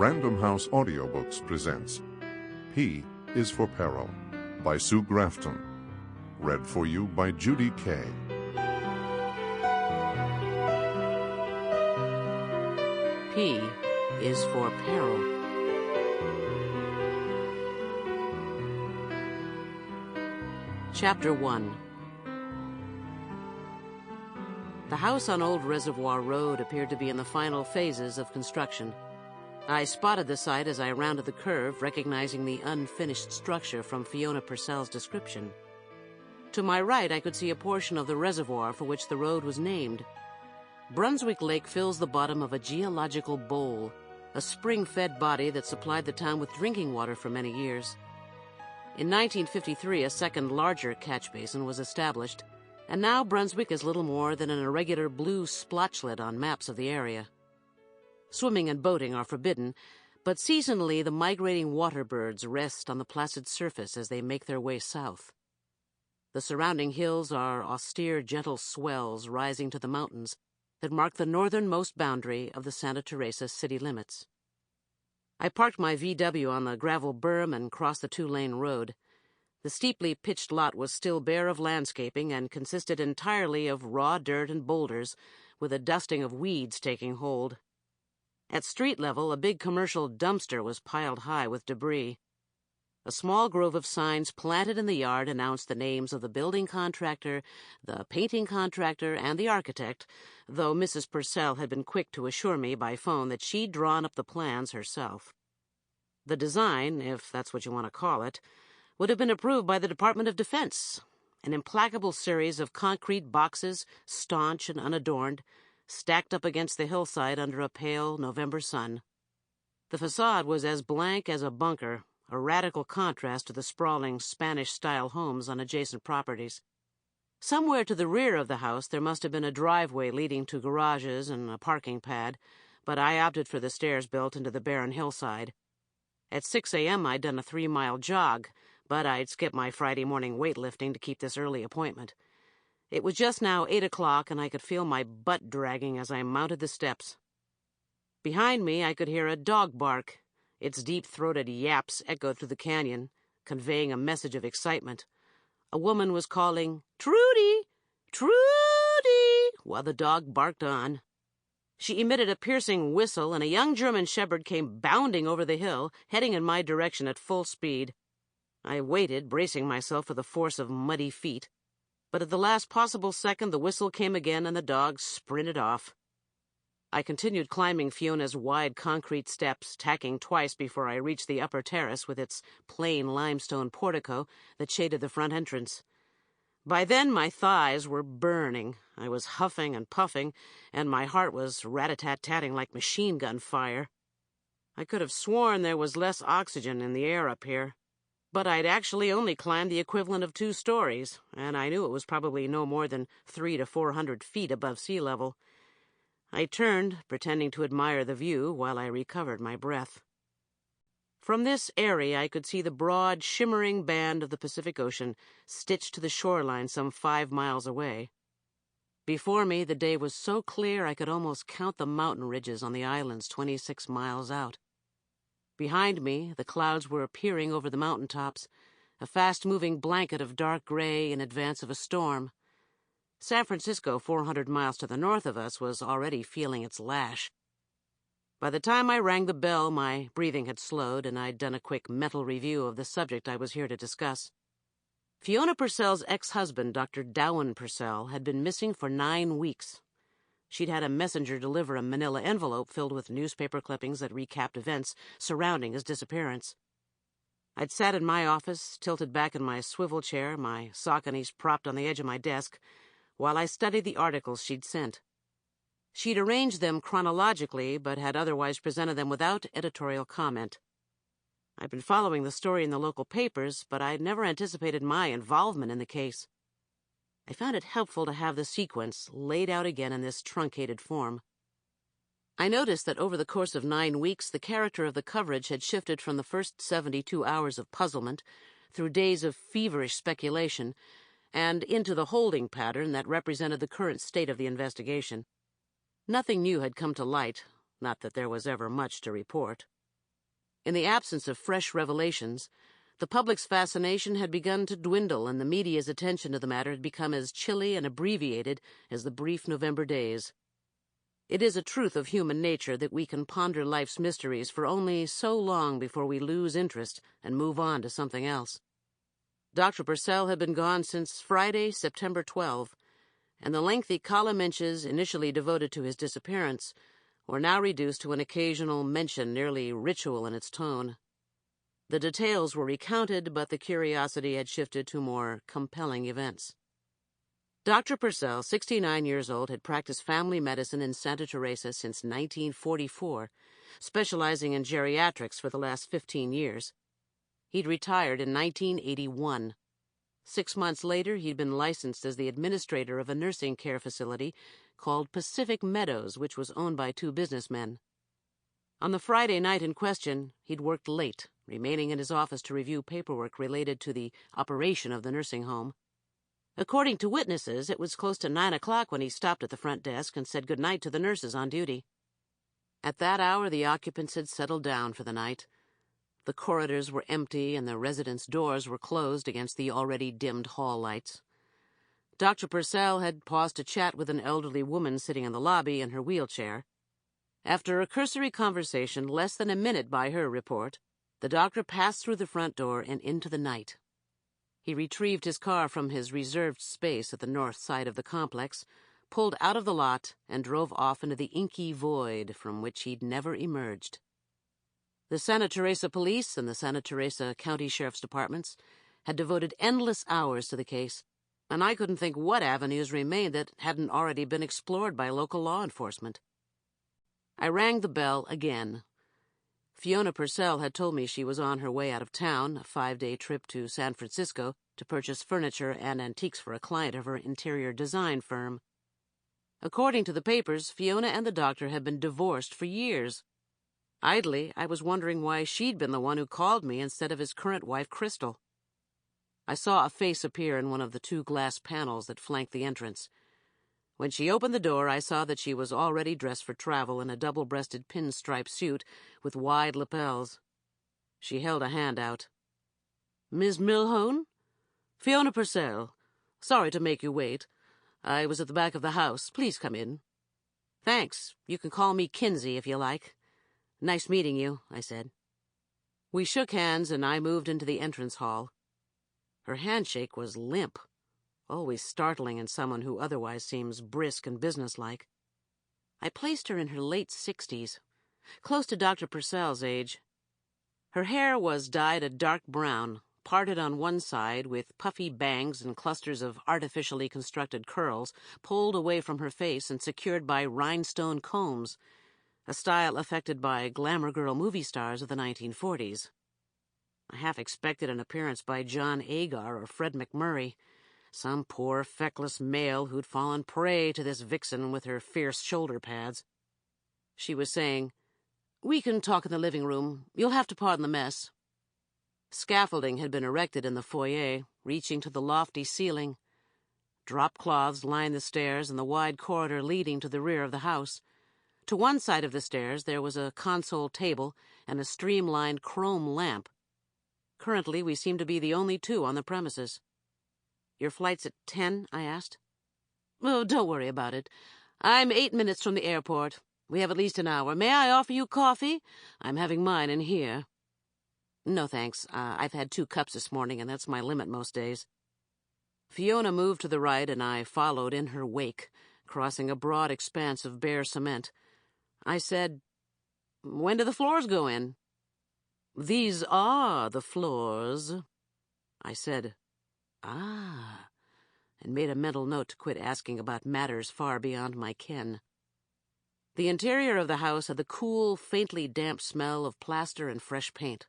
Random House Audiobooks presents P is for Peril by Sue Grafton. Read for you by Judy, Kaye. P is for Peril. Chapter 1. The house on Old Reservoir Road appeared to be in the final phases of construction. I spotted the site as I rounded the curve, recognizing the unfinished structure from Fiona Purcell's description. To my right, I could see a portion of the reservoir for which the road was named. Brunswick Lake fills the bottom of a geological bowl, a spring-fed body that supplied the town with drinking water for many years. In 1953, a second larger catch basin was established, and now Brunswick is little more than an irregular blue splotchlet on maps of the area. Swimming and boating are forbidden, but seasonally the migrating water birds rest on the placid surface as they make their way south. The surrounding hills are austere, gentle swells rising to the mountains that mark the northernmost boundary of the Santa Teresa city limits. I parked my VW on the gravel berm and crossed the two-lane road. The steeply pitched lot was still bare of landscaping and consisted entirely of raw dirt and boulders, with a dusting of weeds taking hold. At street level, a big commercial dumpster was piled high with debris. A small grove of signs planted in the yard announced the names of the building contractor, the painting contractor, and the architect, though Mrs. Purcell had been quick to assure me by phone that she'd drawn up the plans herself. The design, if that's what you want to call it, would have been approved by the Department of Defense, an implacable series of concrete boxes, staunch and unadorned, stacked up against the hillside under a pale November sun. The facade was as blank as a bunker, a radical contrast to the sprawling Spanish-style homes on adjacent properties. Somewhere to the rear of the house there must have been a driveway leading to garages and a parking pad, but I opted for the stairs built into the barren hillside. At 6 a.m. I'd done a 3-mile jog, but I'd skipped my Friday morning weightlifting to keep this early appointment. It was just now 8 o'clock, and I could feel my butt dragging as I mounted the steps. Behind me, I could hear a dog bark. Its deep-throated yaps echoed through the canyon, conveying a message of excitement. A woman was calling, "Trudy! Trudy!" while the dog barked on. She emitted a piercing whistle, and a young German shepherd came bounding over the hill, heading in my direction at full speed. I waited, bracing myself for the force of muddy feet. But at the last possible second, the whistle came again and the dog sprinted off. I continued climbing Fiona's wide concrete steps, tacking twice before I reached the upper terrace with its plain limestone portico that shaded the front entrance. By then my thighs were burning. I was huffing and puffing, and my heart was rat-a-tat-tatting like machine gun fire. I could have sworn there was less oxygen in the air up here. But I'd actually only climbed the equivalent of 2 stories, and I knew it was probably no more than 300 to 400 feet above sea level. I turned, pretending to admire the view while I recovered my breath. From this area I could see the broad, shimmering band of the Pacific Ocean stitched to the shoreline some 5 miles away. Before me, the day was so clear I could almost count the mountain ridges on the islands 26 miles out. Behind me, the clouds were appearing over the mountaintops, a fast-moving blanket of dark gray in advance of a storm. San Francisco, 400 miles to the north of us, was already feeling its lash. By the time I rang the bell, my breathing had slowed, and I'd done a quick mental review of the subject I was here to discuss. Fiona Purcell's ex-husband, Dr. Dowan Purcell, had been missing for 9 weeks. She'd had a messenger deliver a manila envelope filled with newspaper clippings that recapped events surrounding his disappearance. I'd sat in my office, tilted back in my swivel chair, my Sauconys propped on the edge of my desk, while I studied the articles she'd sent. She'd arranged them chronologically, but had otherwise presented them without editorial comment. I'd been following the story in the local papers, but I'd never anticipated my involvement in the case. I found it helpful to have the sequence laid out again in this truncated form. I noticed that over the course of 9 weeks, the character of the coverage had shifted from the first 72 hours of puzzlement through days of feverish speculation and into the holding pattern that represented the current state of the investigation. Nothing new had come to light, not that there was ever much to report. In the absence of fresh revelations, the public's fascination had begun to dwindle, and the media's attention to the matter had become as chilly and abbreviated as the brief November days. It is a truth of human nature that we can ponder life's mysteries for only so long before we lose interest and move on to something else. Dr. Purcell had been gone since Friday, September 12, and the lengthy column inches initially devoted to his disappearance were now reduced to an occasional mention, nearly ritual in its tone. The details were recounted, but the curiosity had shifted to more compelling events. Dr. Purcell, 69 years old, had practiced family medicine in Santa Teresa since 1944, specializing in geriatrics for the last 15 years. He'd retired in 1981. 6 months later, he'd been licensed as the administrator of a nursing care facility called Pacific Meadows, which was owned by 2 businessmen. On the Friday night in question, he'd worked late, remaining in his office to review paperwork related to the operation of the nursing home. According to witnesses, it was close to 9 o'clock when he stopped at the front desk and said goodnight to the nurses on duty. At that hour, the occupants had settled down for the night. The corridors were empty and the residence doors were closed against the already dimmed hall lights. Dr. Purcell had paused to chat with an elderly woman sitting in the lobby in her wheelchair. After a cursory conversation, less than a minute by her report, the doctor passed through the front door and into the night. He retrieved his car from his reserved space at the north side of the complex, pulled out of the lot, and drove off into the inky void from which he'd never emerged. The Santa Teresa Police and the Santa Teresa County Sheriff's Departments had devoted endless hours to the case, and I couldn't think what avenues remained that hadn't already been explored by local law enforcement. I rang the bell again. Fiona Purcell had told me she was on her way out of town, a 5-day trip to San Francisco, to purchase furniture and antiques for a client of her interior design firm. According to the papers, Fiona and the doctor had been divorced for years. Idly, I was wondering why she'd been the one who called me instead of his current wife, Crystal. I saw a face appear in one of the 2 glass panels that flanked the entrance. When she opened the door, I saw that she was already dressed for travel in a double-breasted pinstripe suit with wide lapels. She held a hand out. "Miss Millhone? Fiona Purcell. Sorry to make you wait. I was at the back of the house. Please come in." "Thanks. You can call me Kinsey if you like." "Nice meeting you," I said. We shook hands, and I moved into the entrance hall. Her handshake was limp, always startling in someone who otherwise seems brisk and businesslike. I placed her in her late 60s, close to Dr. Purcell's age. Her hair was dyed a dark brown, parted on one side with puffy bangs and clusters of artificially constructed curls pulled away from her face and secured by rhinestone combs, a style affected by glamour girl movie stars of the 1940s. I half expected an appearance by John Agar or Fred McMurray, some poor, feckless male who'd fallen prey to this vixen with her fierce shoulder pads. She was saying, "We can talk in the living room. You'll have to pardon the mess." Scaffolding had been erected in the foyer, reaching to the lofty ceiling. Drop cloths lined the stairs and the wide corridor leading to the rear of the house. To one side of the stairs there was a console table and a streamlined chrome lamp. Currently, we seemed to be the only 2 on the premises. "Your flight's at 10?" I asked. "Oh, don't worry about it. I'm 8 minutes from the airport. We have at least an hour. May I offer you coffee? I'm having mine in here." "No, thanks. I've had 2 cups this morning, and that's my limit most days." Fiona moved to the right, and I followed in her wake, crossing a broad expanse of bare cement. I said, "When do the floors go in?" "These are the floors." I said, "Ah," and made a mental note to quit asking about matters far beyond my ken. The interior of the house had the cool, faintly damp smell of plaster and fresh paint.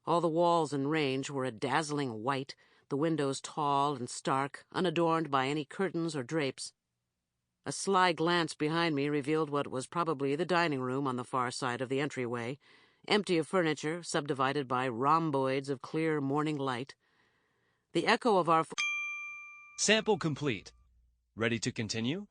All the walls and range were a dazzling white, the windows tall and stark, unadorned by any curtains or drapes. A sly glance behind me revealed what was probably the dining room on the far side of the entryway, empty of furniture, subdivided by rhomboids of clear morning light. The echo of our... Sample complete. Ready to continue?